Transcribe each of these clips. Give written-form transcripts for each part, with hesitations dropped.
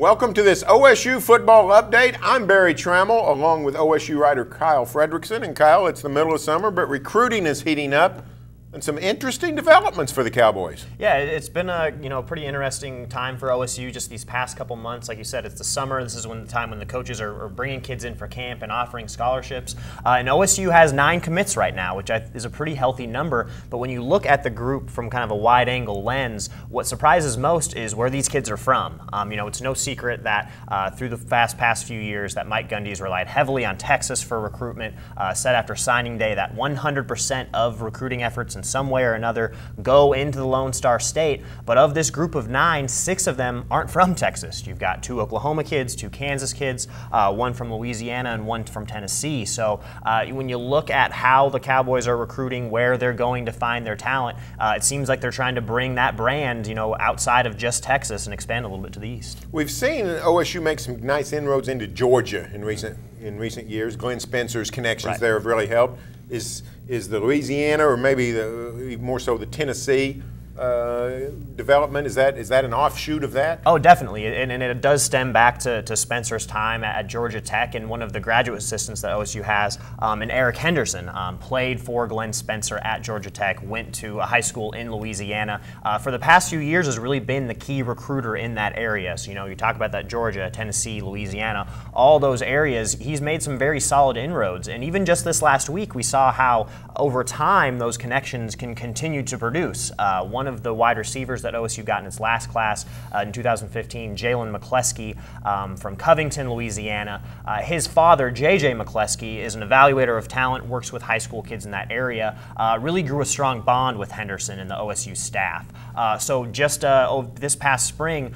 Welcome to this OSU football update. I'm Barry Trammell, along with OSU writer Kyle Fredrickson. And Kyle, it's the middle of summer, but recruiting is heating up, and some interesting developments for the Cowboys. Yeah, it's been a pretty interesting time for OSU just these past couple months. Like you said, it's the summer. This is the time when the coaches are bringing kids in for camp and offering scholarships. And OSU has 9 commits right now, which is a pretty healthy number. But when you look at the group from kind of a wide-angle lens, what surprises most is where these kids are from. It's no secret that through the past few years that Mike Gundy's relied heavily on Texas for recruitment. Said after signing day that 100% of recruiting efforts in some way or another go into the Lone Star State. But of this group of 9, 6 of them aren't from Texas. You've got 2 Oklahoma kids, 2 Kansas kids, 1 from Louisiana, and 1 from Tennessee. So when you look at how the Cowboys are recruiting, where they're going to find their talent, it seems like they're trying to bring that brand, outside of just Texas and expand a little bit to the east. We've seen OSU make some nice inroads into Georgia in recent years. Glenn Spencer's connections there have really helped. Is the Louisiana, or maybe more so the Tennessee development, is that an offshoot of that? Oh, definitely, and it does stem back to Spencer's time at Georgia Tech, and one of the graduate assistants that OSU has, and Eric Henderson, played for Glenn Spencer at Georgia Tech, went to a high school in Louisiana. For the past few years has really been the key recruiter in that area. So, you talk about that Georgia, Tennessee, Louisiana, all those areas, he's made some very solid inroads, and even just this last week we saw how over time those connections can continue to produce. One of the wide receivers that OSU got in its last class in 2015, Jalen McCleskey from Covington, Louisiana. His father, J.J. McCleskey, is an evaluator of talent, works with high school kids in that area, really grew a strong bond with Henderson and the OSU staff. So just this past spring,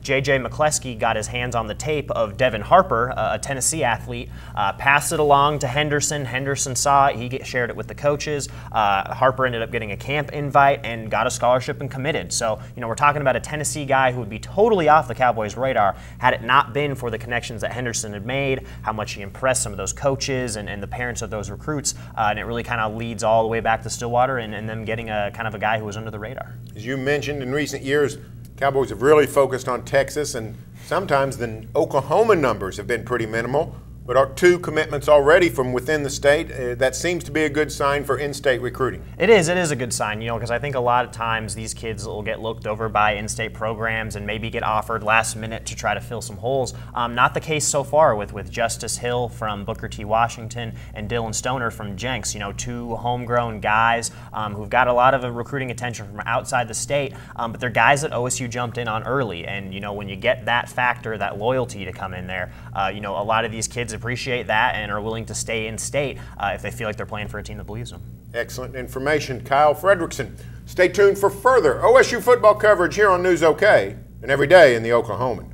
J.J. McCleskey got his hands on the tape of Devin Harper, a Tennessee athlete, passed it along to Henderson. Henderson saw it, he shared it with the coaches. Harper ended up getting a camp invite and got a scholarship and committed. So, we're talking about a Tennessee guy who would be totally off the Cowboys' radar had it not been for the connections that Henderson had made, how much he impressed some of those coaches and the parents of those recruits, and it really kind of leads all the way back to Stillwater and them getting a kind of a guy who was under the radar. As you mentioned, in recent years, Cowboys have really focused on Texas, and sometimes the Oklahoma numbers have been pretty minimal. But our 2 commitments already from within the state, that seems to be a good sign for in-state recruiting. It is a good sign, because I think a lot of times these kids will get looked over by in-state programs and maybe get offered last minute to try to fill some holes. Not the case so far with Justice Hill from Booker T. Washington and Dylan Stoner from Jenks, 2 homegrown guys who've got a lot of recruiting attention from outside the state, but they're guys that OSU jumped in on early. And, when you get that factor, that loyalty to come in there, a lot of these kids appreciate that and are willing to stay in state if they feel like they're playing for a team that believes them. Excellent information. Kyle Fredrickson. Stay tuned for further OSU football coverage here on News OK and every day in the Oklahoman.